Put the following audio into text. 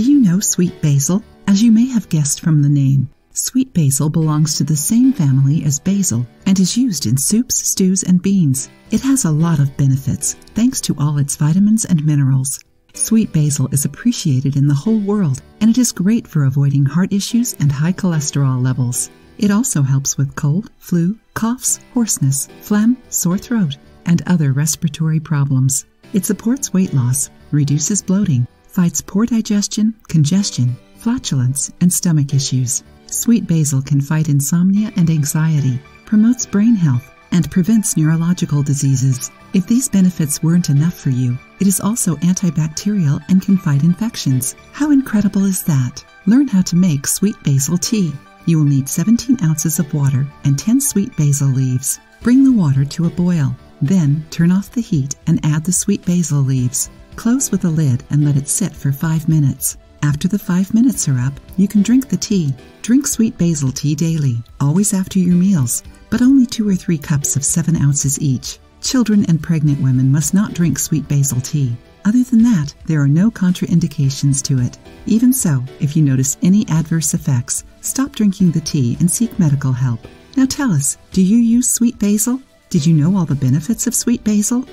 Do you know sweet basil? As you may have guessed from the name, sweet basil belongs to the same family as basil and is used in soups, stews, and beans. It has a lot of benefits, thanks to all its vitamins and minerals. Sweet basil is appreciated in the whole world, and it is great for avoiding heart issues and high cholesterol levels. It also helps with cold, flu, coughs, hoarseness, phlegm, sore throat, and other respiratory problems. It supports weight loss, reduces bloating, fights poor digestion, congestion, flatulence, and stomach issues. Sweet basil can fight insomnia and anxiety, promotes brain health, and prevents neurological diseases. If these benefits weren't enough for you, it is also antibacterial and can fight infections. How incredible is that? Learn how to make sweet basil tea. You will need 17 ounces of water and 10 sweet basil leaves. Bring the water to a boil. Then turn off the heat and add the sweet basil leaves. Close with a lid and let it sit for 5 minutes. After the 5 minutes are up, you can drink the tea. Drink sweet basil tea daily, always after your meals, but only 2 or 3 cups of 7 ounces each. Children and pregnant women must not drink sweet basil tea. Other than that, there are no contraindications to it. Even so, if you notice any adverse effects, stop drinking the tea and seek medical help. Now tell us, do you use sweet basil? Did you know all the benefits of sweet basil?